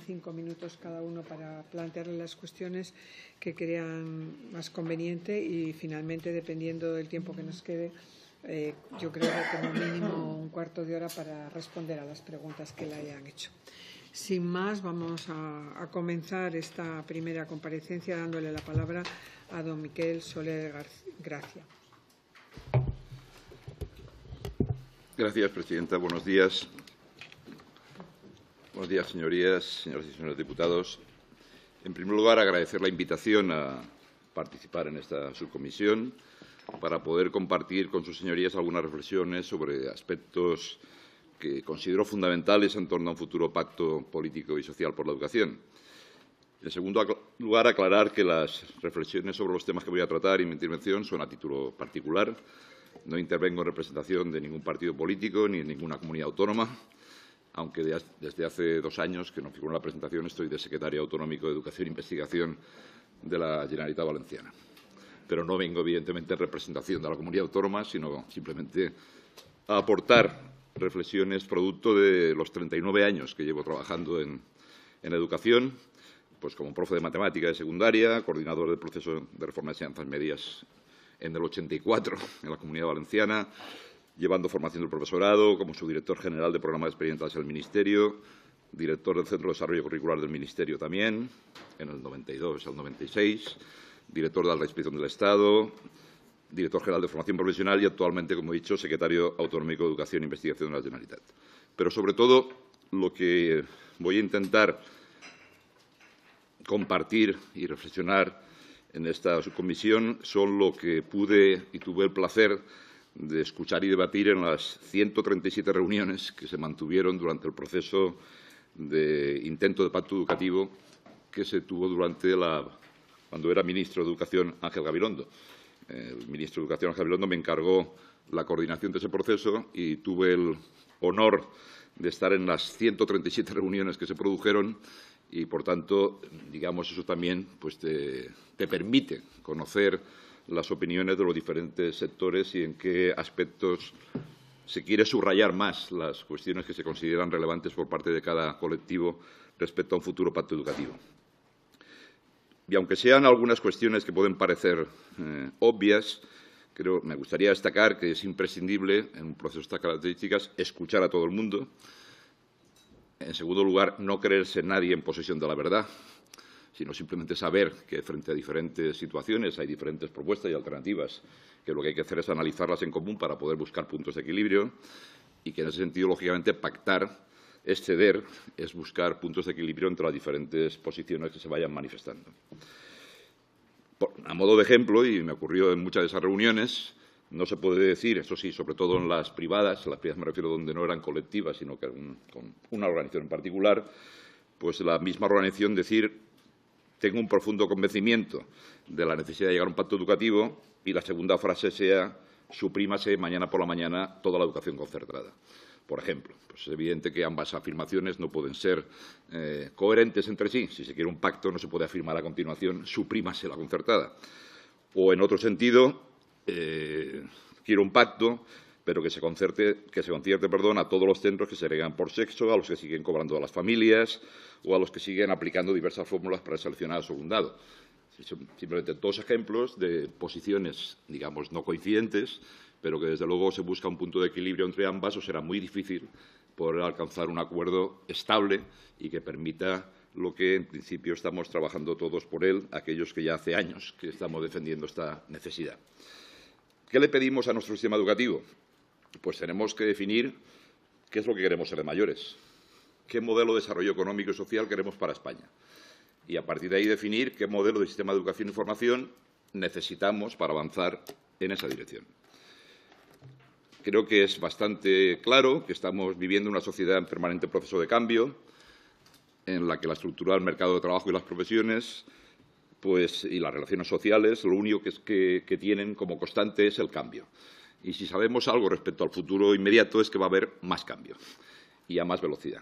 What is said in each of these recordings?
5 minutos cada uno para plantearle las cuestiones que crean más conveniente y, finalmente, dependiendo del tiempo que nos quede, yo creo que como mínimo un cuarto de hora para responder a las preguntas que le hayan hecho. Sin más, vamos a comenzar esta primera comparecencia dándole la palabra a don Miquel Soler Gracia. Gracias, presidenta. Buenos días. Buenos días, señorías, señoras y señores diputados. En primer lugar, agradecer la invitación a participar en esta subcomisión para poder compartir con sus señorías algunas reflexiones sobre aspectos que considero fundamentales en torno a un futuro pacto político y social por la educación. En segundo lugar, aclarar que las reflexiones sobre los temas que voy a tratar en mi intervención son a título particular. No intervengo en representación de ningún partido político ni en ninguna comunidad autónoma, aunque desde hace 2 años, que no figuro en la presentación, estoy de secretario autonómico de Educación e Investigación de la Generalitat Valenciana. Pero no vengo, evidentemente, en representación de la comunidad autónoma, sino simplemente a aportar reflexiones producto de los 39 años que llevo trabajando en educación, pues como profe de matemática de secundaria, coordinador del proceso de reforma de enseñanzas medias en el 84 en la Comunidad Valenciana, llevando formación del profesorado, como subdirector general de programas experimentales del Ministerio, director del Centro de Desarrollo Curricular del Ministerio también, en el 92 al 96, director de la Inspección del Estado, director general de Formación Profesional y, actualmente, como he dicho, secretario autonómico de Educación e Investigación de la Generalitat. Pero, sobre todo, lo que voy a intentar compartir y reflexionar en esta subcomisión son lo que pude y tuve el placer de escuchar y debatir en las 137 reuniones que se mantuvieron durante el proceso de intento de pacto educativo que se tuvo cuando era ministro de Educación Ángel Gabilondo. El ministro de Educación Ángel Gabilondo me encargó la coordinación de ese proceso y tuve el honor de estar en las 137 reuniones que se produjeron y, por tanto, digamos, eso también pues te permite conocer las opiniones de los diferentes sectores y en qué aspectos se quiere subrayar más las cuestiones que se consideran relevantes por parte de cada colectivo respecto a un futuro pacto educativo. Y aunque sean algunas cuestiones que pueden parecer obvias, me gustaría destacar que es imprescindible, en un proceso de estas características, escuchar a todo el mundo. En segundo lugar, no creerse nadie en posesión de la verdad, sino simplemente saber que frente a diferentes situaciones hay diferentes propuestas y alternativas, que lo que hay que hacer es analizarlas en común para poder buscar puntos de equilibrio y que, en ese sentido, lógicamente, pactar es ceder, es buscar puntos de equilibrio entre las diferentes posiciones que se vayan manifestando. A modo de ejemplo, y me ocurrió en muchas de esas reuniones, no se puede decir, eso sí, sobre todo en las privadas me refiero donde no eran colectivas, sino que con una organización en particular, pues la misma organización decir: tengo un profundo convencimiento de la necesidad de llegar a un pacto educativo, y la segunda frase sea: suprímase mañana por la mañana toda la educación concertada. Por ejemplo, pues es evidente que ambas afirmaciones no pueden ser coherentes entre sí. Si se quiere un pacto, no se puede afirmar a continuación: suprímase la concertada. O, en otro sentido, quiero un pacto, pero que se concierte a todos los centros que se segregan por sexo, a los que siguen cobrando a las familias o a los que siguen aplicando diversas fórmulas para seleccionar a su alumnado. Simplemente 2 ejemplos de posiciones, digamos, no coincidentes, pero que, desde luego, se busca un punto de equilibrio entre ambas, o será muy difícil poder alcanzar un acuerdo estable y que permita lo que, en principio, estamos trabajando todos por él, aquellos que ya hace años que estamos defendiendo esta necesidad. ¿Qué le pedimos a nuestro sistema educativo? Pues tenemos que definir qué es lo que queremos ser de mayores, qué modelo de desarrollo económico y social queremos para España, y, a partir de ahí, definir qué modelo de sistema de educación y formación necesitamos para avanzar en esa dirección. Creo que es bastante claro que estamos viviendo una sociedad en permanente proceso de cambio, en la que la estructura del mercado de trabajo y las profesiones y las relaciones sociales, lo único que tienen como constante es el cambio. Y si sabemos algo respecto al futuro inmediato es que va a haber más cambio y a más velocidad.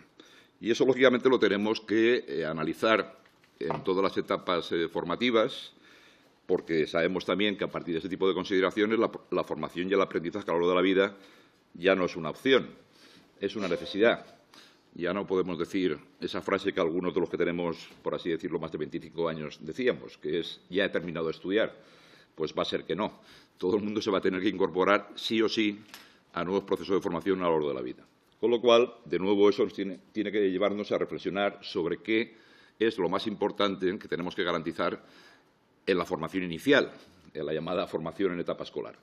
Y eso, lógicamente, lo tenemos que analizar en todas las etapas formativas, porque sabemos también que, a partir de ese tipo de consideraciones, la formación y el aprendizaje a lo largo de la vida ya no es una opción, es una necesidad. Ya no podemos decir esa frase que algunos de los que tenemos, por así decirlo, más de 25 años decíamos, que es «ya he terminado de estudiar». Pues va a ser que no. Todo el mundo se va a tener que incorporar, sí o sí, a nuevos procesos de formación a lo largo de la vida. Con lo cual, de nuevo, eso tiene que llevarnos a reflexionar sobre qué es lo más importante que tenemos que garantizar en la formación inicial, en la llamada formación en etapa escolar,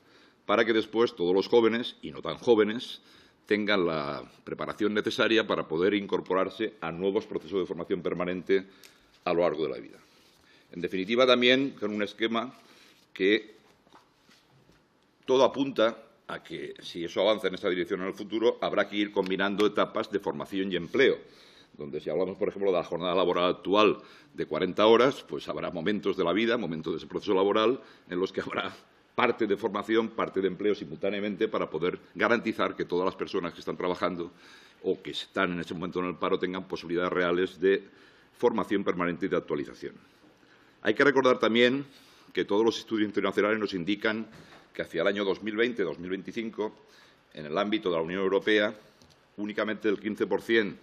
para que después todos los jóvenes, y no tan jóvenes, tengan la preparación necesaria para poder incorporarse a nuevos procesos de formación permanente a lo largo de la vida. En definitiva, también con un esquema que todo apunta a que, si eso avanza en esta dirección en el futuro, habrá que ir combinando etapas de formación y empleo, donde si hablamos, por ejemplo, de la jornada laboral actual de 40 horas, pues habrá momentos de la vida, momentos de ese proceso laboral, en los que habrá parte de formación, parte de empleo simultáneamente para poder garantizar que todas las personas que están trabajando o que están en ese momento en el paro tengan posibilidades reales de formación permanente y de actualización. Hay que recordar también que todos los estudios internacionales nos indican que hacia el año 2020-2025, en el ámbito de la Unión Europea, únicamente el 15%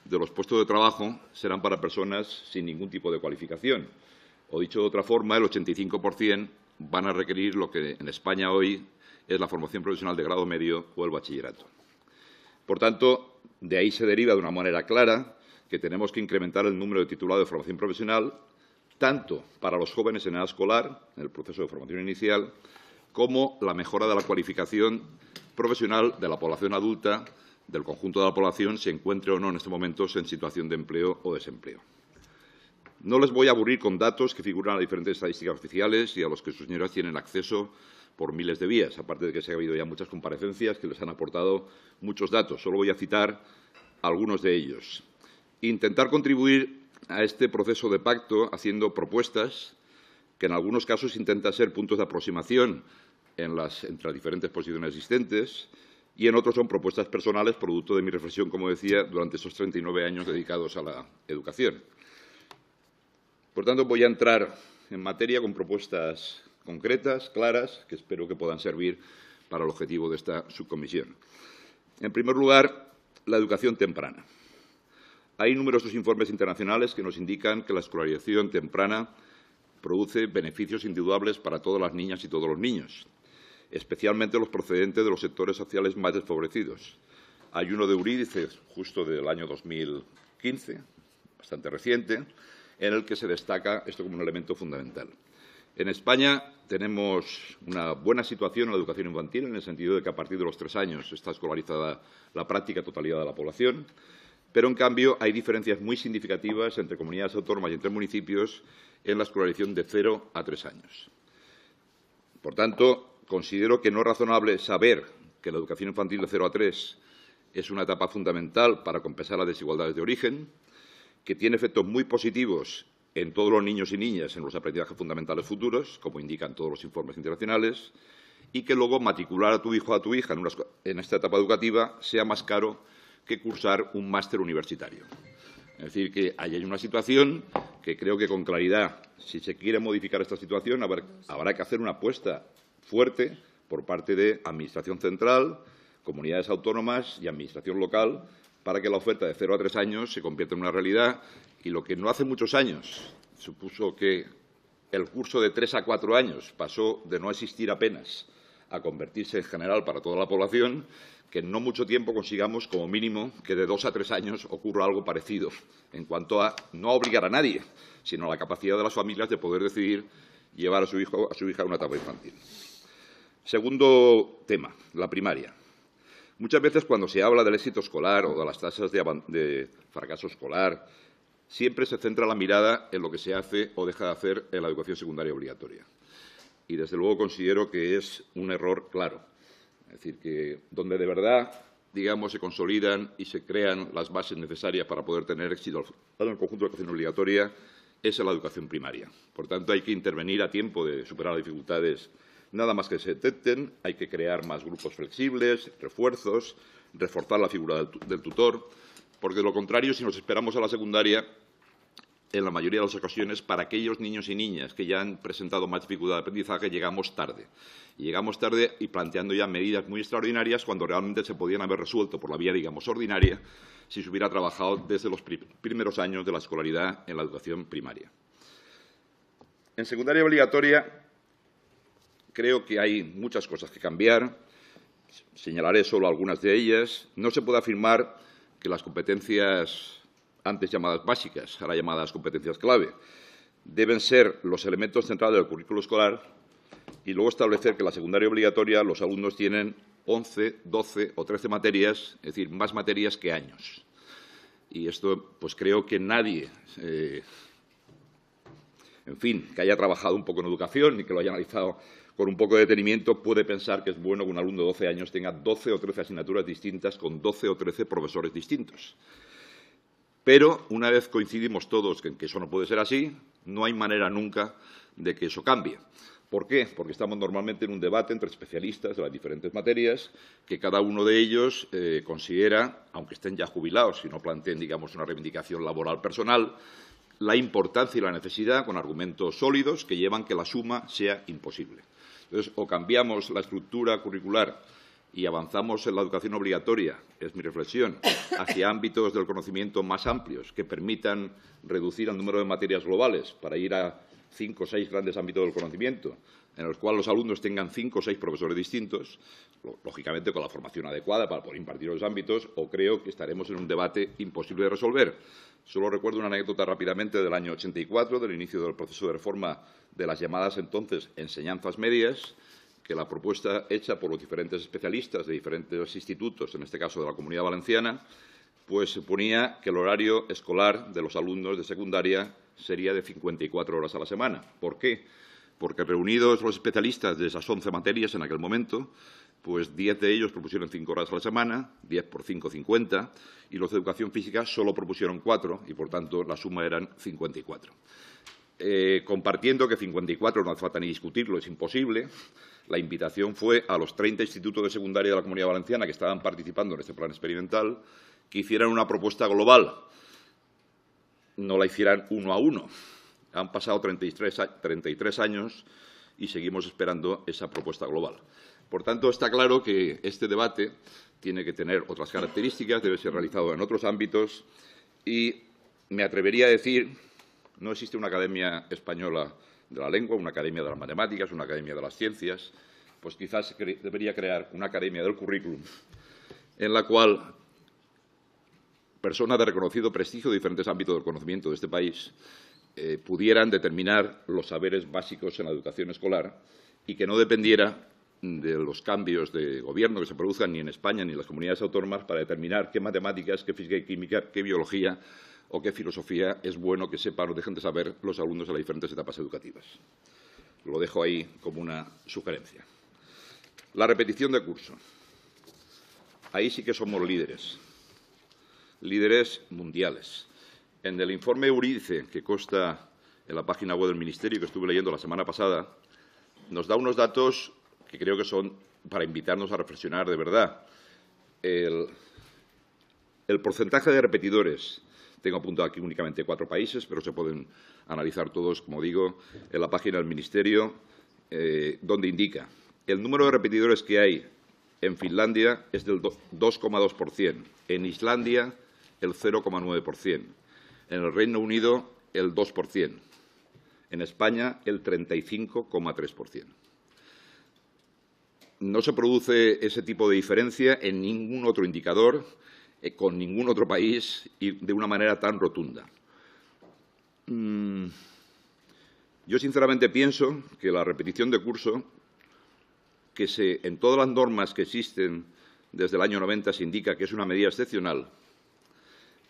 de los puestos de trabajo serán para personas sin ningún tipo de cualificación. O dicho de otra forma, el 85% van a requerir lo que en España hoy es la formación profesional de grado medio o el bachillerato. Por tanto, de ahí se deriva de una manera clara que tenemos que incrementar el número de titulados de formación profesional, tanto para los jóvenes en edad escolar, en el proceso de formación inicial, como la mejora de la cualificación profesional de la población adulta, del conjunto de la población, se encuentre o no en estos momentos en situación de empleo o desempleo. No les voy a aburrir con datos que figuran en las diferentes estadísticas oficiales y a los que sus señoras tienen acceso por miles de vías, aparte de que se ha habido ya muchas comparecencias que les han aportado muchos datos. Solo voy a citar algunos de ellos. Intentar contribuir a este proceso de pacto haciendo propuestas que en algunos casos intentan ser puntos de aproximación entre las diferentes posiciones existentes y en otros son propuestas personales producto de mi reflexión, como decía, durante esos 39 años dedicados a la educación. Por tanto, voy a entrar en materia con propuestas concretas, claras, que espero que puedan servir para el objetivo de esta subcomisión. En primer lugar, la educación temprana. Hay numerosos informes internacionales que nos indican que la escolarización temprana produce beneficios indudable para todas las niñas y todos los niños, especialmente los procedentes de los sectores sociales más desfavorecidos. Hay uno de Eurídice, justo del año 2015, bastante reciente, en el que se destaca esto como un elemento fundamental. En España tenemos una buena situación en la educación infantil, en el sentido de que a partir de los 3 años está escolarizada la práctica totalidad de la población, pero, en cambio, hay diferencias muy significativas entre comunidades autónomas y entre municipios en la escolarización de 0 a 3 años. Por tanto, considero que no es razonable saber que la educación infantil de 0 a 3 es una etapa fundamental para compensar las desigualdades de origen, que tiene efectos muy positivos en todos los niños y niñas en los aprendizajes fundamentales futuros, como indican todos los informes internacionales, y que luego matricular a tu hijo o a tu hija en esta etapa educativa sea más caro que cursar un máster universitario. Es decir, que ahí hay una situación que creo que con claridad, si se quiere modificar esta situación, habrá que hacer una apuesta fuerte por parte de Administración central, comunidades autónomas y Administración local para que la oferta de 0 a 3 años se convierta en una realidad. Y lo que no hace muchos años supuso que el curso de 3 a 4 años pasó de no existir apenas a convertirse en general para toda la población, que en no mucho tiempo consigamos, como mínimo, que de 2 a 3 años ocurra algo parecido, en cuanto a no obligar a nadie, sino a la capacidad de las familias de poder decidir llevar a su hijo o a su hija a una etapa infantil. Segundo tema, la primaria. Muchas veces, cuando se habla del éxito escolar o de las tasas de fracaso escolar, siempre se centra la mirada en lo que se hace o deja de hacer en la educación secundaria obligatoria. Y, desde luego, considero que es un error claro. Es decir, que donde de verdad, digamos, se consolidan y se crean las bases necesarias para poder tener éxito en el conjunto de la educación obligatoria es en la educación primaria. Por tanto, hay que intervenir a tiempo de superar las dificultades nada más que se detecten, hay que crear más grupos flexibles, refuerzos, reforzar la figura del tutor, porque, de lo contrario, si nos esperamos a la secundaria, en la mayoría de las ocasiones, para aquellos niños y niñas que ya han presentado más dificultad de aprendizaje, llegamos tarde. Y llegamos tarde y planteando ya medidas muy extraordinarias cuando realmente se podían haber resuelto por la vía, digamos, ordinaria, si se hubiera trabajado desde los primeros años de la escolaridad en la educación primaria. En secundaria obligatoria creo que hay muchas cosas que cambiar. Señalaré solo algunas de ellas. No se puede afirmar que las competencias antes llamadas básicas, ahora llamadas competencias clave, deben ser los elementos centrales del currículo escolar y luego establecer que en la secundaria obligatoria los alumnos tienen 11, 12 o 13 materias, es decir, más materias que años. Y esto, pues creo que nadie, en fin, que haya trabajado un poco en educación y que lo haya analizado con un poco de detenimiento, puede pensar que es bueno que un alumno de 12 años tenga 12 o 13 asignaturas distintas con 12 o 13 profesores distintos. Pero, una vez coincidimos todos en que eso no puede ser así, no hay manera nunca de que eso cambie. ¿Por qué? Porque estamos normalmente en un debate entre especialistas de las diferentes materias, que cada uno de ellos considera, aunque estén ya jubilados y no planteen, digamos, una reivindicación laboral personal, la importancia y la necesidad, con argumentos sólidos, que llevan que la suma sea imposible. Entonces, o cambiamos la estructura curricular y avanzamos en la educación obligatoria, es mi reflexión, hacia ámbitos del conocimiento más amplios que permitan reducir el número de materias globales para ir a 5 o 6 grandes ámbitos del conocimiento, en los cuales los alumnos tengan 5 o 6 profesores distintos, lógicamente con la formación adecuada para poder impartir los ámbitos, o creo que estaremos en un debate imposible de resolver. Solo recuerdo una anécdota rápidamente del año 84, del inicio del proceso de reforma de las llamadas entonces enseñanzas medias, que la propuesta hecha por los diferentes especialistas de diferentes institutos, en este caso de la Comunidad Valenciana, pues suponía que el horario escolar de los alumnos de secundaria sería de 54 horas a la semana. ¿Por qué? Porque reunidos los especialistas de esas 11 materias en aquel momento, pues 10 de ellos propusieron 5 horas a la semana, 10 por 5, 50, y los de educación física solo propusieron 4 y, por tanto, la suma eran 54. Compartiendo que 54 no hace falta ni discutirlo, es imposible, la invitación fue a los 30 institutos de secundaria de la Comunidad Valenciana que estaban participando en este plan experimental que hicieran una propuesta global. No la hicieran uno a uno. Han pasado 33 años y seguimos esperando esa propuesta global. Por tanto, está claro que este debate tiene que tener otras características, debe ser realizado en otros ámbitos y me atrevería a decir, no existe una academia española de la lengua, una academia de las matemáticas, una academia de las ciencias, pues quizás debería crear una academia del currículum en la cual personas de reconocido prestigio de diferentes ámbitos del conocimiento de este país pudieran determinar los saberes básicos en la educación escolar y que no dependiera de los cambios de gobierno que se produzcan ni en España ni en las comunidades autónomas para determinar qué matemáticas, qué física y química, qué biología o qué filosofía es bueno que sepan o dejen de saber los alumnos de las diferentes etapas educativas. Lo dejo ahí como una sugerencia. La repetición de curso. Ahí sí que somos líderes mundiales. En el informe Eurídice, que consta en la página web del Ministerio, que estuve leyendo la semana pasada, nos da unos datos que creo que son para invitarnos a reflexionar de verdad. El porcentaje de repetidores, tengo apuntado aquí únicamente 4 países, pero se pueden analizar todos, como digo, en la página del Ministerio, donde indica el número de repetidores que hay en Finlandia es del 2,2%, en Islandia el 0,9%, en el Reino Unido el 2%, en España el 35,3%. No se produce ese tipo de diferencia en ningún otro indicador, con ningún otro país y de una manera tan rotunda. Yo sinceramente pienso que la repetición de curso, que en todas las normas que existen desde el año 90 se indica que es una medida excepcional,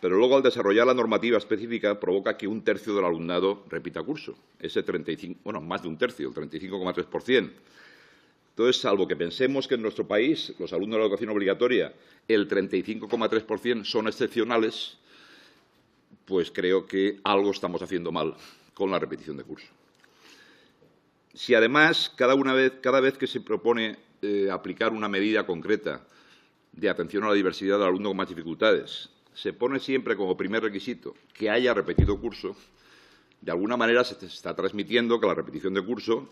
pero luego al desarrollar la normativa específica provoca que 1/3 del alumnado repita curso, ese 35, bueno, más de 1/3, el 35,3%. Entonces, salvo que pensemos que en nuestro país los alumnos de la educación obligatoria, el 35,3% son excepcionales, pues creo que algo estamos haciendo mal con la repetición de curso. Si además cada vez que se propone aplicar una medida concreta de atención a la diversidad del alumno con más dificultades, se pone siempre como primer requisito que haya repetido curso, de alguna manera se está transmitiendo que la repetición de curso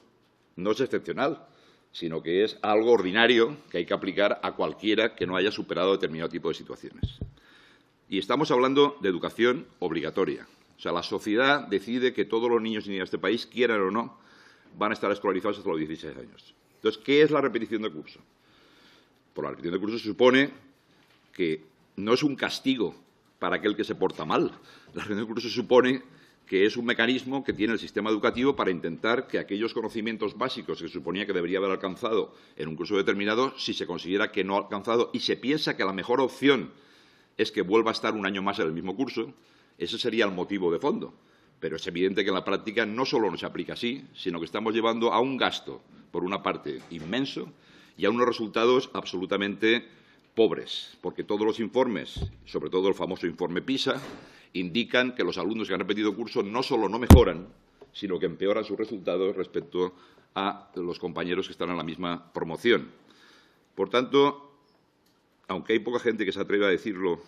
no es excepcional, sino que es algo ordinario que hay que aplicar a cualquiera que no haya superado determinado tipo de situaciones. Y estamos hablando de educación obligatoria. O sea, la sociedad decide que todos los niños y niñas de este país, quieran o no, van a estar escolarizados hasta los 16 años. Entonces, ¿qué es la repetición de curso? Pues la repetición de curso se supone que no es un castigo para aquel que se porta mal. La repetición de curso se supone que es un mecanismo que tiene el sistema educativo para intentar que aquellos conocimientos básicos que se suponía que debería haber alcanzado en un curso determinado, si se considera que no ha alcanzado y se piensa que la mejor opción es que vuelva a estar un año más en el mismo curso, ese sería el motivo de fondo. Pero es evidente que en la práctica no solo no se aplica así, sino que estamos llevando a un gasto, por una parte, inmenso, y a unos resultados absolutamente pobres, porque todos los informes, sobre todo el famoso informe PISA, indican que los alumnos que han repetido curso no solo no mejoran, sino que empeoran sus resultados respecto a los compañeros que están en la misma promoción. Por tanto, aunque hay poca gente que se atreve a decirlo,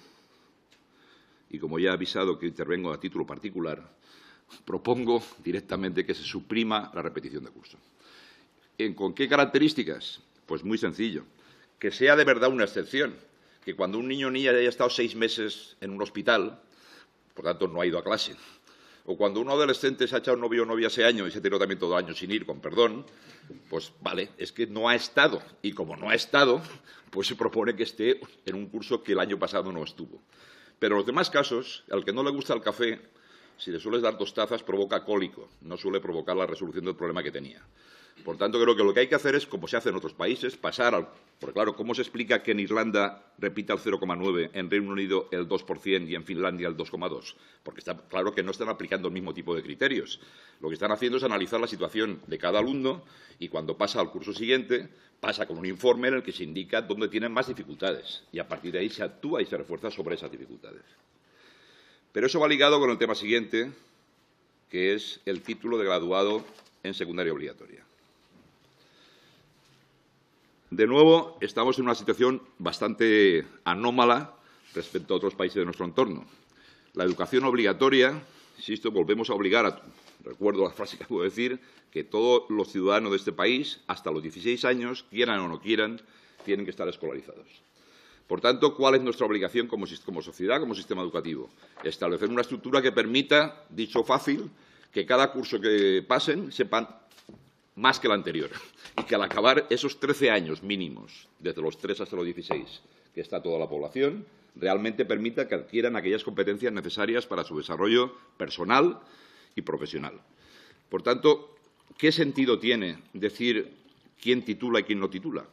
y como ya he avisado que intervengo a título particular, propongo directamente que se suprima la repetición de curso. ¿Con qué características? Pues muy sencillo. Que sea de verdad una excepción. Que cuando un niño o niña haya estado 6 meses en un hospital, por tanto no ha ido a clase, o cuando un adolescente se ha echado novio o novia ese año y se tiró también todo el año sin ir, con perdón, pues vale, es que no ha estado. Y como no ha estado, pues se propone que esté en un curso que el año pasado no estuvo. Pero en los demás casos, al que no le gusta el café, si le sueles dar 2 tazas, provoca cólico, no suele provocar la resolución del problema que tenía. Por tanto, creo que lo que hay que hacer es, como se hace en otros países, pasar al... Porque, claro, ¿cómo se explica que en Irlanda repita el 0,9, en Reino Unido el 2% y en Finlandia el 2,2%? Porque está claro que no están aplicando el mismo tipo de criterios. Lo que están haciendo es analizar la situación de cada alumno y, cuando pasa al curso siguiente, pasa con un informe en el que se indica dónde tienen más dificultades. Y, a partir de ahí, se actúa y se refuerza sobre esas dificultades. Pero eso va ligado con el tema siguiente, que es el título de graduado en secundaria obligatoria. De nuevo, estamos en una situación bastante anómala respecto a otros países de nuestro entorno. La educación obligatoria, insisto, volvemos a obligar, recuerdo la frase que puedo decir, que todos los ciudadanos de este país, hasta los 16 años, quieran o no quieran, tienen que estar escolarizados. Por tanto, ¿cuál es nuestra obligación como sociedad, como sistema educativo? Establecer una estructura que permita, dicho fácil, que cada curso que pasen sepan más que el anterior y que al acabar esos 13 años mínimos, desde los 3 hasta los 16, que está toda la población, realmente permita que adquieran aquellas competencias necesarias para su desarrollo personal y profesional. Por tanto, ¿qué sentido tiene decir quién titula y quién no titula,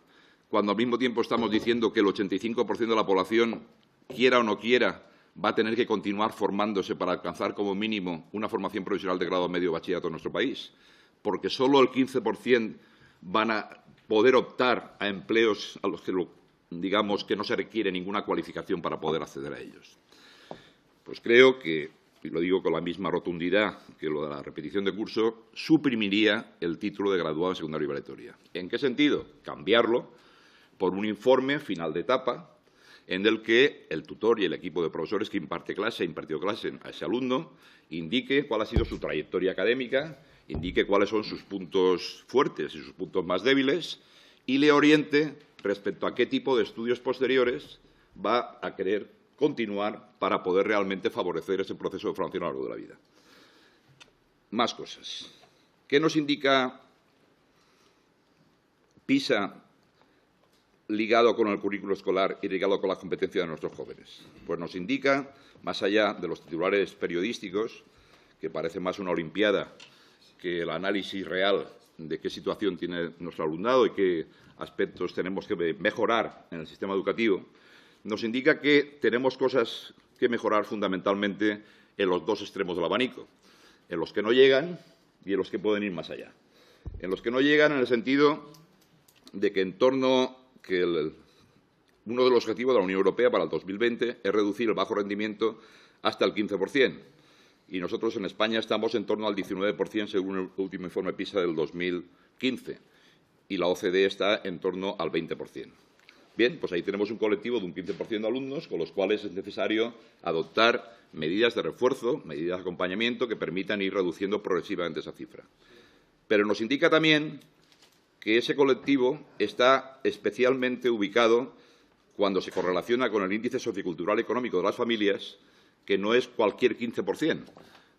cuando al mismo tiempo estamos diciendo que el 85% de la población, quiera o no quiera, va a tener que continuar formándose para alcanzar como mínimo una formación profesional de grado medio bachillerato en nuestro país? Porque solo el 15% van a poder optar a empleos a los que, digamos, que no se requiere ninguna cualificación para poder acceder a ellos. Pues creo que, y lo digo con la misma rotundidad que lo de la repetición de curso, suprimiría el título de graduado en secundaria obligatoria. ¿En qué sentido? Cambiarlo por un informe final de etapa en el que el tutor y el equipo de profesores que imparte clase, ha impartido clase a ese alumno, indique cuál ha sido su trayectoria académica, indique cuáles son sus puntos fuertes y sus puntos más débiles y le oriente respecto a qué tipo de estudios posteriores va a querer continuar para poder realmente favorecer ese proceso de formación a lo largo de la vida. Más cosas. ¿Qué nos indica PISA ligado con el currículo escolar y ligado con las competencias de nuestros jóvenes? Pues nos indica, más allá de los titulares periodísticos, que parece más una olimpiada que el análisis real de qué situación tiene nuestro alumnado y qué aspectos tenemos que mejorar en el sistema educativo, nos indica que tenemos cosas que mejorar fundamentalmente en los 2 extremos del abanico, en los que no llegan y en los que pueden ir más allá. En los que no llegan en el sentido de que uno de los objetivos de la Unión Europea para el 2020 es reducir el bajo rendimiento hasta el 15%. Y nosotros en España estamos en torno al 19% según el último informe PISA del 2015 y la OCDE está en torno al 20%. Bien, pues ahí tenemos un colectivo de un 15% de alumnos con los cuales es necesario adoptar medidas de refuerzo, medidas de acompañamiento que permitan ir reduciendo progresivamente esa cifra. Pero nos indica también que ese colectivo está especialmente ubicado cuando se correlaciona con el índice sociocultural económico de las familias, que no es cualquier 15%,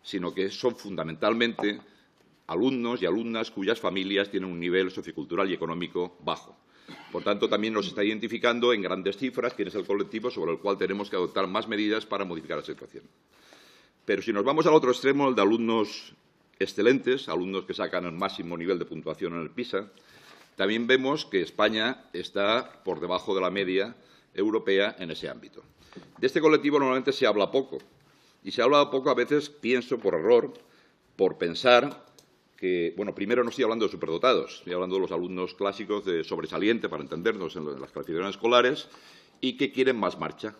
sino que son fundamentalmente alumnos y alumnas cuyas familias tienen un nivel sociocultural y económico bajo. Por tanto, también nos está identificando en grandes cifras quién es el colectivo sobre el cual tenemos que adoptar más medidas para modificar la situación. Pero si nos vamos al otro extremo, el de alumnos excelentes, alumnos que sacan el máximo nivel de puntuación en el PISA, también vemos que España está por debajo de la media europea en ese ámbito. De este colectivo normalmente se habla poco, y se habla poco a veces, pienso, por error, por pensar que, bueno, primero no estoy hablando de superdotados, estoy hablando de los alumnos clásicos de sobresaliente, para entendernos, en las calificaciones escolares, y que quieren más marcha.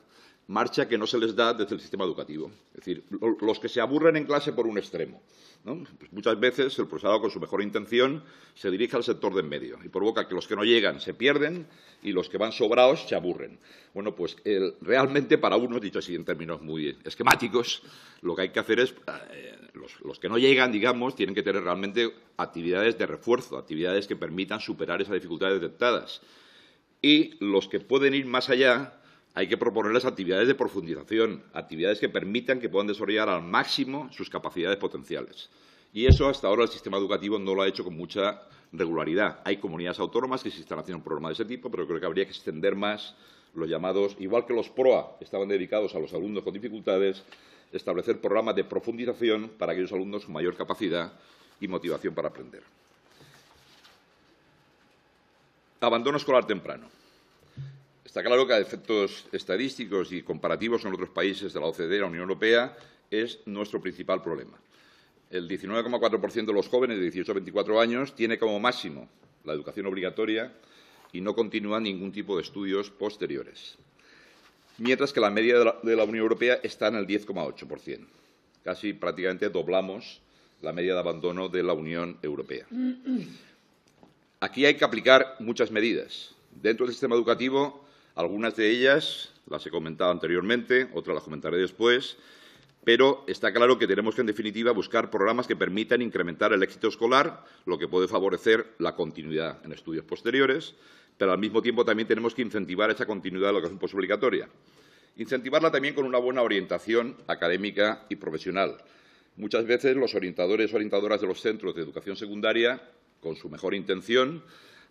Marcha que no se les da desde el sistema educativo. Es decir, los que se aburren en clase por un extremo, ¿no? Pues muchas veces el profesorado, con su mejor intención, se dirige al sector de en medio y provoca que los que no llegan se pierden y los que van sobrados se aburren. Bueno, pues realmente para unos, dicho así en términos muy esquemáticos, lo que hay que hacer es, los que no llegan, digamos, tienen que tener realmente actividades de refuerzo, actividades que permitan superar esas dificultades detectadas. Y los que pueden ir más allá, hay que proponerles actividades de profundización, actividades que permitan que puedan desarrollar al máximo sus capacidades potenciales. Y eso hasta ahora el sistema educativo no lo ha hecho con mucha regularidad. Hay comunidades autónomas que sí están haciendo un programa de ese tipo, pero creo que habría que extender más los llamados, igual que los PROA estaban dedicados a los alumnos con dificultades, establecer programas de profundización para aquellos alumnos con mayor capacidad y motivación para aprender. Abandono escolar temprano. Está claro que a efectos estadísticos y comparativos con otros países de la OCDE y la Unión Europea es nuestro principal problema. El 19,4% de los jóvenes de 18 a 24 años tiene como máximo la educación obligatoria y no continúa ningún tipo de estudios posteriores, mientras que la media de la Unión Europea está en el 10,8%. Casi prácticamente doblamos la media de abandono de la Unión Europea. Aquí hay que aplicar muchas medidas. Dentro del sistema educativo, algunas de ellas las he comentado anteriormente, otras las comentaré después, pero está claro que tenemos que, en definitiva, buscar programas que permitan incrementar el éxito escolar, lo que puede favorecer la continuidad en estudios posteriores, pero al mismo tiempo también tenemos que incentivar esa continuidad de la educación posobligatoria. Incentivarla también con una buena orientación académica y profesional. Muchas veces los orientadores o orientadoras de los centros de educación secundaria, con su mejor intención,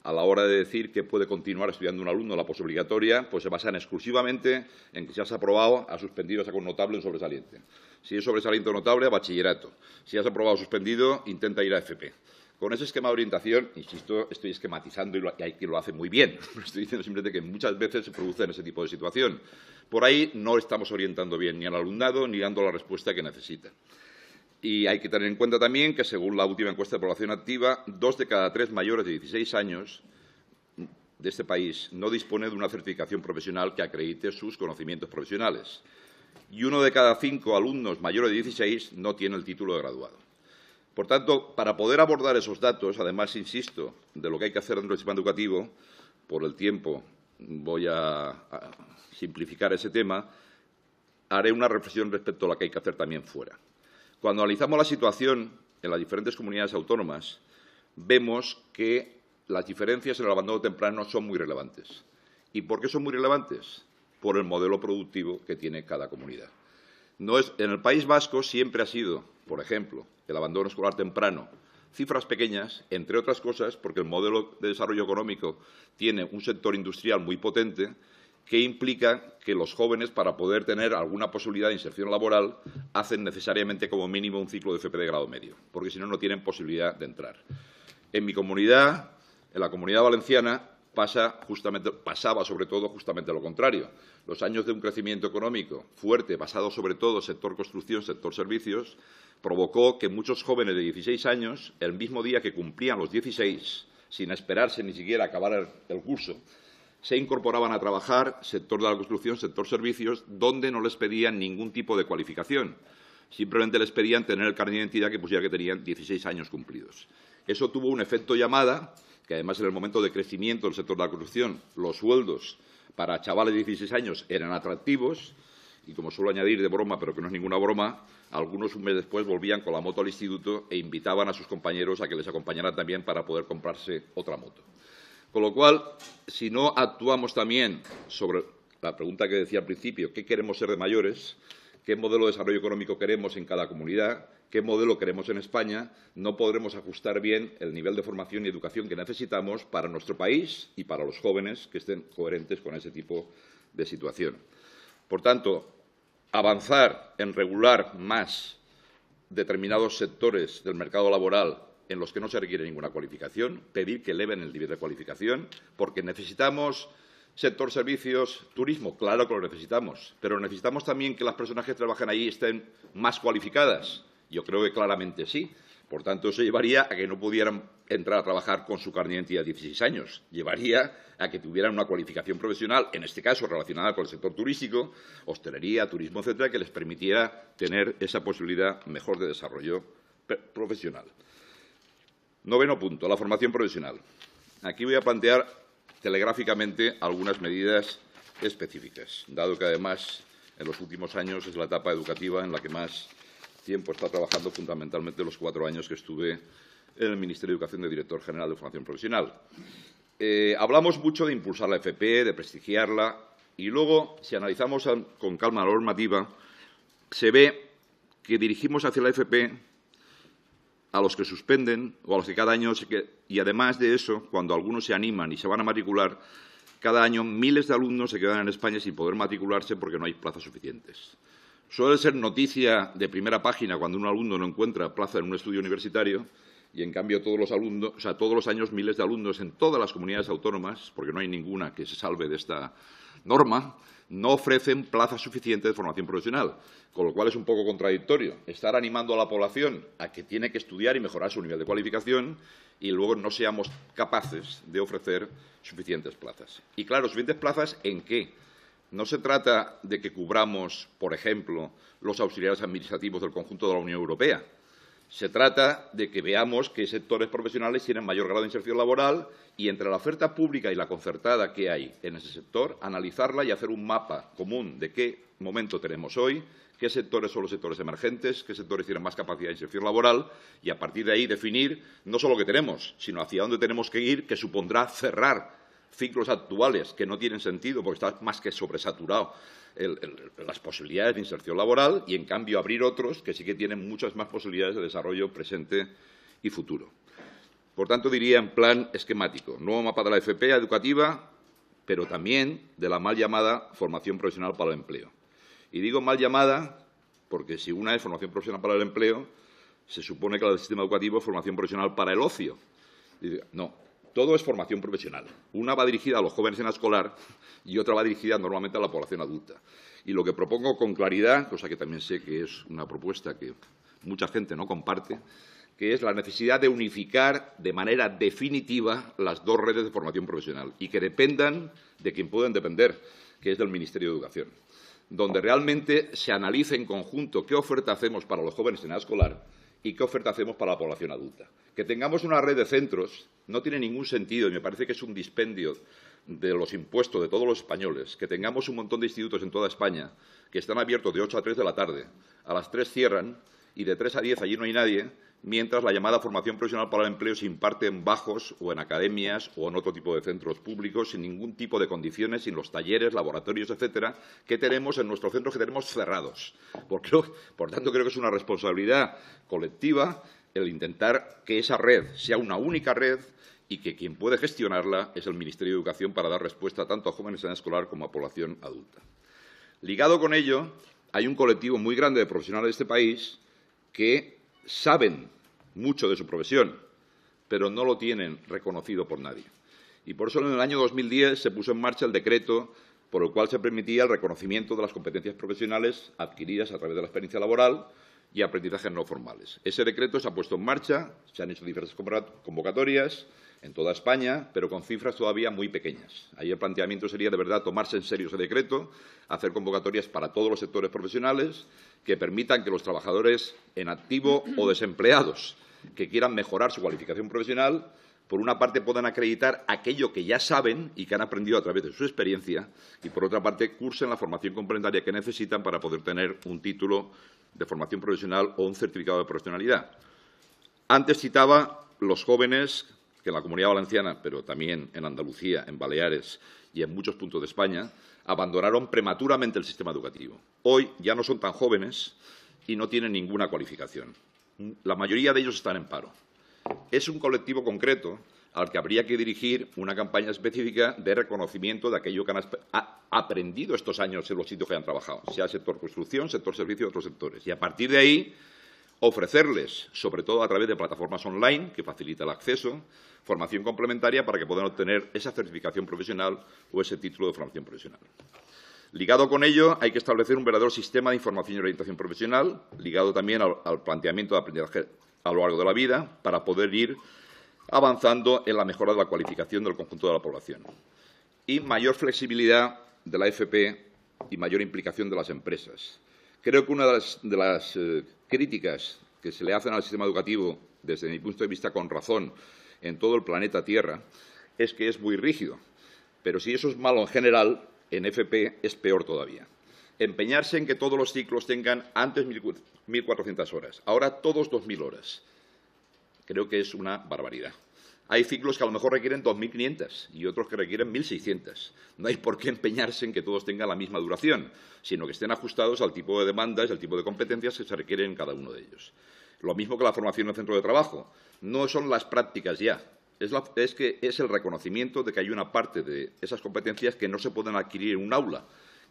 a la hora de decir que puede continuar estudiando un alumno la posobligatoria, pues se basan exclusivamente en que si has aprobado, has suspendido, saca un notable o un sobresaliente. Si es sobresaliente o notable, a bachillerato. Si has aprobado o suspendido, intenta ir a FP. Con ese esquema de orientación, insisto, estoy esquematizando y hay quien lo hace muy bien. Estoy diciendo simplemente que muchas veces se produce en ese tipo de situación. Por ahí no estamos orientando bien ni al alumnado ni dando la respuesta que necesita. Y hay que tener en cuenta también que, según la última encuesta de población activa, 2 de cada 3 mayores de 16 años de este país no dispone de una certificación profesional que acredite sus conocimientos profesionales. Y 1 de cada 5 alumnos mayores de 16 no tiene el título de graduado. Por tanto, para poder abordar esos datos, además, insisto, de lo que hay que hacer dentro del sistema educativo, por el tiempo voy a simplificar ese tema, haré una reflexión respecto a lo que hay que hacer también fuera. Cuando analizamos la situación en las diferentes comunidades autónomas, vemos que las diferencias en el abandono temprano son muy relevantes. ¿Y por qué son muy relevantes? Por el modelo productivo que tiene cada comunidad. En el País Vasco siempre ha sido, por ejemplo, el abandono escolar temprano, cifras pequeñas, entre otras cosas, porque el modelo de desarrollo económico tiene un sector industrial muy potente que implica que los jóvenes, para poder tener alguna posibilidad de inserción laboral, hacen necesariamente como mínimo un ciclo de FP de grado medio, porque si no, no tienen posibilidad de entrar. En mi comunidad, en la Comunidad Valenciana, pasaba sobre todo justamente lo contrario. Los años de un crecimiento económico fuerte, basado sobre todo en sector construcción, sector servicios, provocó que muchos jóvenes de 16 años, el mismo día que cumplían los 16, sin esperarse ni siquiera a acabar el curso, se incorporaban a trabajar, sector de la construcción, sector servicios, donde no les pedían ningún tipo de cualificación. Simplemente les pedían tener el carnet de identidad que pusiera que tenían 16 años cumplidos. Eso tuvo un efecto llamada, que además en el momento de crecimiento del sector de la construcción, los sueldos para chavales de 16 años eran atractivos y, como suelo añadir de broma, pero que no es ninguna broma, algunos un mes después volvían con la moto al instituto e invitaban a sus compañeros a que les acompañaran también para poder comprarse otra moto. Con lo cual, si no actuamos también sobre la pregunta que decía al principio, ¿qué queremos ser de mayores?, qué modelo de desarrollo económico queremos en cada comunidad, qué modelo queremos en España, no podremos ajustar bien el nivel de formación y educación que necesitamos para nuestro país y para los jóvenes que estén coherentes con ese tipo de situación. Por tanto, avanzar en regular más determinados sectores del mercado laboral en los que no se requiere ninguna cualificación, pedir que eleven el nivel de cualificación, porque necesitamos sector servicios, turismo, claro que lo necesitamos, pero necesitamos también que las personas que trabajan allí estén más cualificadas. Yo creo que claramente sí. Por tanto, eso llevaría a que no pudieran entrar a trabajar con su carnet de identidad de 16 años. Llevaría a que tuvieran una cualificación profesional, en este caso relacionada con el sector turístico, hostelería, turismo, etcétera, que les permitiera tener esa posibilidad mejor de desarrollo profesional. Noveno punto, la formación profesional. Aquí voy a plantear telegráficamente algunas medidas específicas, dado que, además, en los últimos años es la etapa educativa en la que más tiempo está trabajando, fundamentalmente los 4 años que estuve en el Ministerio de Educación de Director General de Formación Profesional. Hablamos mucho de impulsar la FP, de prestigiarla, y luego, si analizamos con calma la normativa, se ve que dirigimos hacia la FP a los que suspenden o a los que cada año y, además de eso, cuando algunos se animan y se van a matricular, cada año miles de alumnos se quedan en España sin poder matricularse porque no hay plazas suficientes. Suele ser noticia de primera página cuando un alumno no encuentra plaza en un estudio universitario y, en cambio, todos los años miles de alumnos en todas las comunidades autónomas, porque no hay ninguna que se salve de esta norma, no ofrecen plazas suficientes de formación profesional, con lo cual es un poco contradictorio estar animando a la población a que tiene que estudiar y mejorar su nivel de cualificación y luego no seamos capaces de ofrecer suficientes plazas. Y, claro, ¿suficientes plazas en qué? No se trata de que cubramos, por ejemplo, los auxiliares administrativos del conjunto de la Unión Europea. Se trata de que veamos qué sectores profesionales tienen mayor grado de inserción laboral y, entre la oferta pública y la concertada que hay en ese sector, analizarla y hacer un mapa común de qué momento tenemos hoy, qué sectores son los sectores emergentes, qué sectores tienen más capacidad de inserción laboral y, a partir de ahí, definir no solo lo que tenemos, sino hacia dónde tenemos que ir, que supondrá cerrar ciclos actuales que no tienen sentido porque está más que sobresaturado las posibilidades de inserción laboral y, en cambio, abrir otros que sí que tienen muchas más posibilidades de desarrollo presente y futuro. Por tanto, diría en plan esquemático, nuevo mapa de la FP educativa, pero también de la mal llamada formación profesional para el empleo. Y digo mal llamada porque, si una es formación profesional para el empleo, se supone que la del sistema educativo es formación profesional para el ocio. No, todo es formación profesional. Una va dirigida a los jóvenes en la escolar y otra va dirigida normalmente a la población adulta. Y lo que propongo con claridad, cosa que también sé que es una propuesta que mucha gente no comparte, que es la necesidad de unificar de manera definitiva las dos redes de formación profesional y que dependan de quien pueden depender, que es del Ministerio de Educación, donde realmente se analice en conjunto qué oferta hacemos para los jóvenes en la escolar y qué oferta hacemos para la población adulta. Que tengamos una red de centros no tiene ningún sentido y me parece que es un dispendio de los impuestos de todos los españoles. Que tengamos un montón de institutos en toda España que están abiertos de 8 a 3 de la tarde, a las 3 cierran y de 3 a 10 allí no hay nadie, mientras la llamada formación profesional para el empleo se imparte en bajos o en academias o en otro tipo de centros públicos sin ningún tipo de condiciones, sin los talleres, laboratorios, etcétera, que tenemos en nuestros centros que tenemos cerrados. Por tanto, creo que es una responsabilidad colectiva el intentar que esa red sea una única red y que quien puede gestionarla es el Ministerio de Educación para dar respuesta tanto a jóvenes en edad escolar como a población adulta. Ligado con ello, hay un colectivo muy grande de profesionales de este país que saben mucho de su profesión, pero no lo tienen reconocido por nadie. Y por eso en el año 2010 se puso en marcha el decreto por el cual se permitía el reconocimiento de las competencias profesionales adquiridas a través de la experiencia laboral y aprendizajes no formales. Ese decreto se ha puesto en marcha, se han hecho diversas convocatorias en toda España, pero con cifras todavía muy pequeñas. Ahí el planteamiento sería, de verdad, tomarse en serio ese decreto, hacer convocatorias para todos los sectores profesionales que permitan que los trabajadores en activo o desempleados que quieran mejorar su cualificación profesional por una parte, puedan acreditar aquello que ya saben y que han aprendido a través de su experiencia y, por otra parte, cursen la formación complementaria que necesitan para poder tener un título de formación profesional o un certificado de profesionalidad. Antes citaba los jóvenes que en la Comunidad Valenciana, pero también en Andalucía, en Baleares y en muchos puntos de España, abandonaron prematuramente el sistema educativo. Hoy ya no son tan jóvenes y no tienen ninguna cualificación. La mayoría de ellos están en paro. Es un colectivo concreto al que habría que dirigir una campaña específica de reconocimiento de aquello que han aprendido estos años en los sitios que han trabajado, sea el sector construcción, sector servicio y otros sectores. Y a partir de ahí, ofrecerles, sobre todo a través de plataformas online, que facilita el acceso, formación complementaria para que puedan obtener esa certificación profesional o ese título de formación profesional. Ligado con ello, hay que establecer un verdadero sistema de información y orientación profesional, ligado también al planteamiento de aprendizaje a lo largo de la vida, para poder ir avanzando en la mejora de la cualificación del conjunto de la población. Y mayor flexibilidad de la FP y mayor implicación de las empresas. Creo que una de las críticas que se le hacen al sistema educativo, desde mi punto de vista con razón, en todo el planeta Tierra, es que es muy rígido. Pero si eso es malo en general, en FP es peor todavía. Empeñarse en que todos los ciclos tengan antes 1.400 horas, ahora todos 2.000 horas. Creo que es una barbaridad. Hay ciclos que a lo mejor requieren 2.500 y otros que requieren 1.600. No hay por qué empeñarse en que todos tengan la misma duración, sino que estén ajustados al tipo de demandas, al tipo de competencias que se requieren en cada uno de ellos. Lo mismo que la formación en el centro de trabajo. No son las prácticas ya. Es que es el reconocimiento de que hay una parte de esas competencias que no se pueden adquirir en un aula,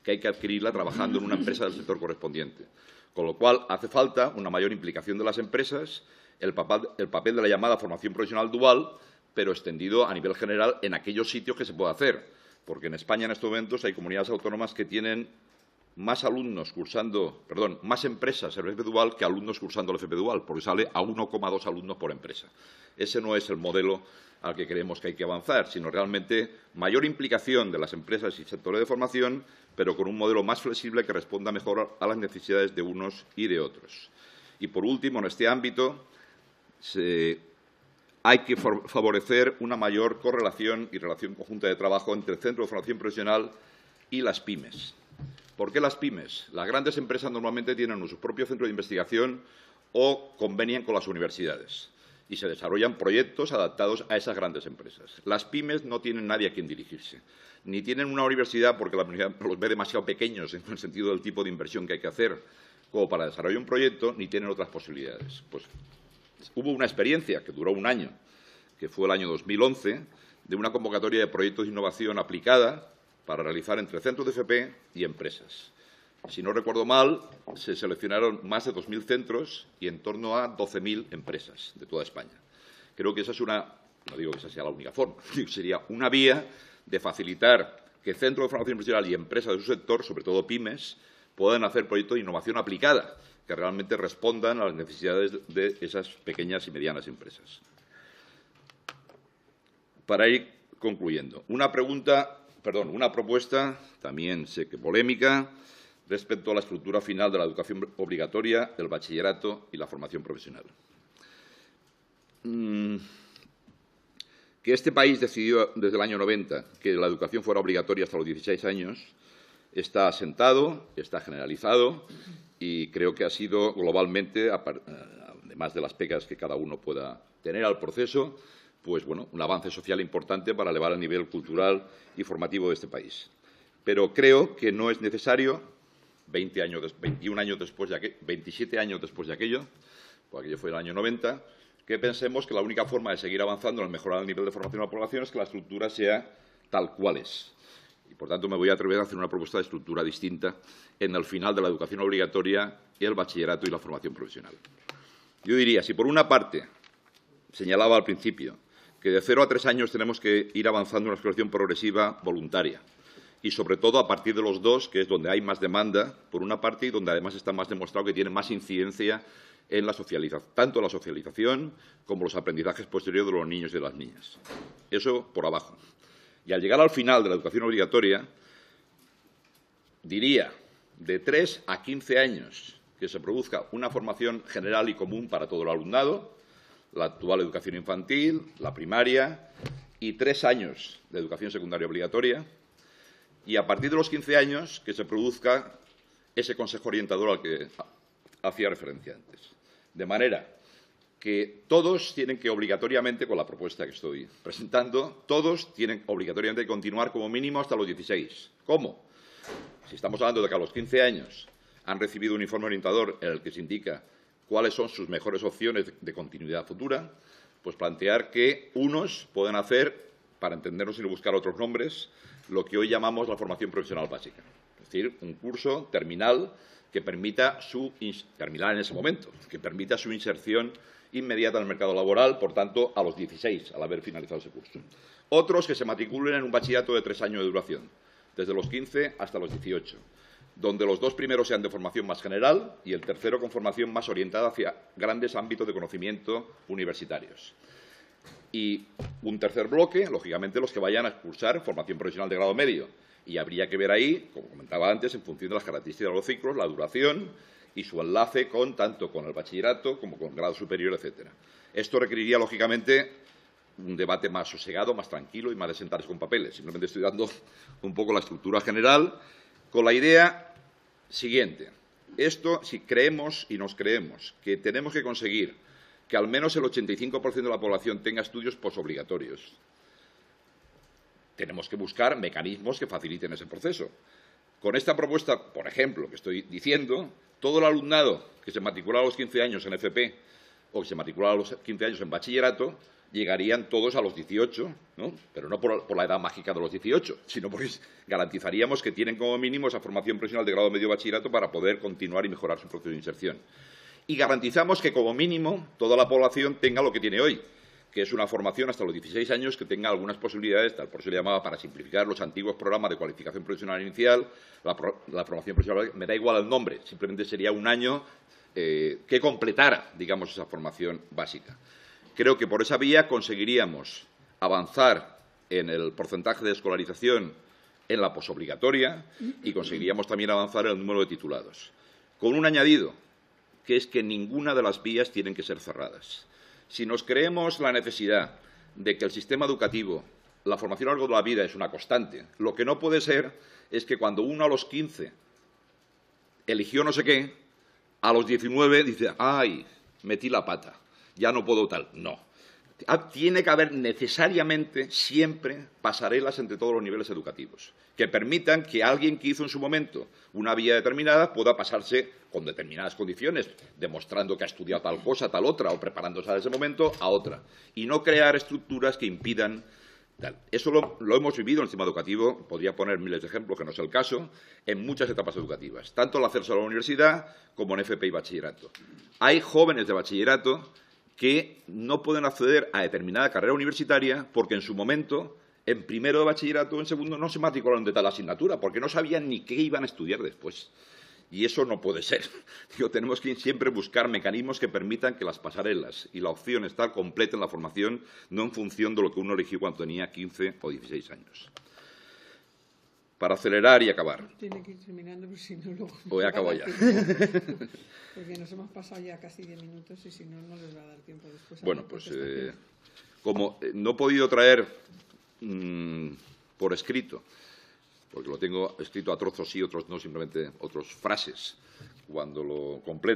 que hay que adquirirla trabajando en una empresa del sector correspondiente. Con lo cual, hace falta una mayor implicación de las empresas, el papel de la llamada formación profesional dual, pero extendido a nivel general en aquellos sitios que se pueda hacer. Porque en España, en estos momentos, hay comunidades autónomas que tienen más empresas el FP dual que alumnos cursando el FP dual, porque sale a 1,2 alumnos por empresa. Ese no es el modelo al que creemos que hay que avanzar, sino realmente mayor implicación de las empresas y sectores de formación, pero con un modelo más flexible que responda mejor a las necesidades de unos y de otros. Y, por último, en este ámbito, hay que favorecer una mayor correlación y relación conjunta de trabajo entre el centro de formación profesional y las pymes. ¿Por qué las pymes? Las grandes empresas normalmente tienen su propio centro de investigación o convenian con las universidades y se desarrollan proyectos adaptados a esas grandes empresas. Las pymes no tienen nadie a quien dirigirse, ni tienen una universidad porque la universidad los ve demasiado pequeños en el sentido del tipo de inversión que hay que hacer como para desarrollar un proyecto, ni tienen otras posibilidades. Pues hubo una experiencia que duró un año, que fue el año 2011, de una convocatoria de proyectos de innovación aplicada para realizar entre centros de FP y empresas. Si no recuerdo mal, se seleccionaron más de 2.000 centros y en torno a 12.000 empresas de toda España. Creo que esa es no digo que esa sea la única forma, sería una vía de facilitar que centros de formación profesional y empresas de su sector, sobre todo pymes, puedan hacer proyectos de innovación aplicada que realmente respondan a las necesidades de esas pequeñas y medianas empresas. Para ir concluyendo, una propuesta, también sé que polémica, respecto a la estructura final de la educación obligatoria, el bachillerato y la formación profesional. Que este país decidió desde el año 90 que la educación fuera obligatoria hasta los 16 años está asentado, está generalizado y creo que ha sido globalmente, además de las pegas que cada uno pueda tener al proceso, pues bueno, un avance social importante para elevar el nivel cultural y formativo de este país. Pero creo que no es necesario 27 años después de aquello, pues aquello fue el año 90, que pensemos que la única forma de seguir avanzando en mejorar el nivel de formación de la población es que la estructura sea tal cual es. Y, por tanto, me voy a atrever a hacer una propuesta de estructura distinta en el final de la educación obligatoria y el bachillerato y la formación profesional. Yo diría, si por una parte señalaba al principio que de 0 a 3 años tenemos que ir avanzando en una escolaridad progresiva voluntaria, y, sobre todo, a partir de los 2, que es donde hay más demanda, por una parte, y donde además está más demostrado que tiene más incidencia en la socialización, tanto la socialización como los aprendizajes posteriores de los niños y de las niñas. Eso por abajo. Y al llegar al final de la educación obligatoria, diría, de 3 a 15 años, que se produzca una formación general y común para todo el alumnado, la actual educación infantil, la primaria y 3 años de educación secundaria obligatoria. Y a partir de los 15 años que se produzca ese consejo orientador al que hacía referencia antes. De manera que todos tienen que obligatoriamente, con la propuesta que estoy presentando, todos tienen obligatoriamente que continuar como mínimo hasta los 16. ¿Cómo? Si estamos hablando de que a los 15 años han recibido un informe orientador en el que se indica cuáles son sus mejores opciones de continuidad futura, pues plantear que unos pueden hacer, para entendernos sin buscar otros nombres, lo que hoy llamamos la formación profesional básica. Es decir, un curso terminal que permita terminal en ese momento, que permita su inserción inmediata en el mercado laboral, por tanto, a los 16, al haber finalizado ese curso. Otros que se matriculen en un bachillerato de 3 años de duración, desde los 15 hasta los 18, donde los 2 primeros sean de formación más general y el tercero con formación más orientada hacia grandes ámbitos de conocimiento universitarios. Y un tercer bloque, lógicamente, los que vayan a cursar formación profesional de grado medio. Y habría que ver ahí, como comentaba antes, en función de las características de los ciclos, la duración y su enlace tanto con el bachillerato como con el grado superior, etcétera. Esto requeriría, lógicamente, un debate más sosegado, más tranquilo y más de sentarse con papeles. Simplemente estoy dando un poco la estructura general con la idea siguiente. Esto, si creemos y nos creemos que tenemos que conseguir que al menos el 85% de la población tenga estudios posobligatorios, tenemos que buscar mecanismos que faciliten ese proceso. Con esta propuesta, por ejemplo, que estoy diciendo, todo el alumnado que se matricula a los 15 años en FP o que se matricula a los 15 años en bachillerato, llegarían todos a los 18, ¿no? Pero no por la edad mágica de los 18, sino porque garantizaríamos que tienen como mínimo esa formación profesional de grado medio bachillerato para poder continuar y mejorar su proceso de inserción. Y garantizamos que como mínimo toda la población tenga lo que tiene hoy, que es una formación hasta los 16 años que tenga algunas posibilidades, por eso le llamaba, para simplificar, los antiguos programas de cualificación profesional inicial, la formación profesional, me da igual el nombre, simplemente sería un año que completara, digamos, esa formación básica. Creo que por esa vía conseguiríamos avanzar en el porcentaje de escolarización en la posobligatoria y conseguiríamos también avanzar en el número de titulados. Con un añadido, que es que ninguna de las vías tienen que ser cerradas. Si nos creemos la necesidad de que el sistema educativo, la formación a lo largo de la vida es una constante, lo que no puede ser es que cuando uno a los 15 eligió no sé qué, a los 19 dice, ¡ay, metí la pata! Ya no puedo tal. No. Tiene que haber necesariamente siempre pasarelas entre todos los niveles educativos que permitan que alguien que hizo en su momento una vía determinada pueda pasarse con determinadas condiciones, demostrando que ha estudiado tal cosa, tal otra, o preparándose a ese momento a otra, y no crear estructuras que impidan tal. Eso lo hemos vivido en el sistema educativo, podría poner miles de ejemplos, que no es el caso, en muchas etapas educativas, tanto al hacerse a la universidad como en FP y bachillerato. Hay jóvenes de bachillerato que no pueden acceder a determinada carrera universitaria porque en su momento, en primero de bachillerato o en segundo, no se matricularon de tal asignatura porque no sabían ni qué iban a estudiar después. Y eso no puede ser. Tenemos que siempre buscar mecanismos que permitan que las pasarelas y la opción estar completen la formación, no en función de lo que uno eligió cuando tenía 15 o 16 años. Para acelerar y acabar. Tiene que ir terminando, pero si no, luego... Voy a acabar ya. Porque nos hemos pasado ya casi 10 minutos y si no, no les va a dar tiempo después. Bueno, pues como no he podido traer por escrito, porque lo tengo escrito a trozos sí, otros no, simplemente otras frases, cuando lo completo,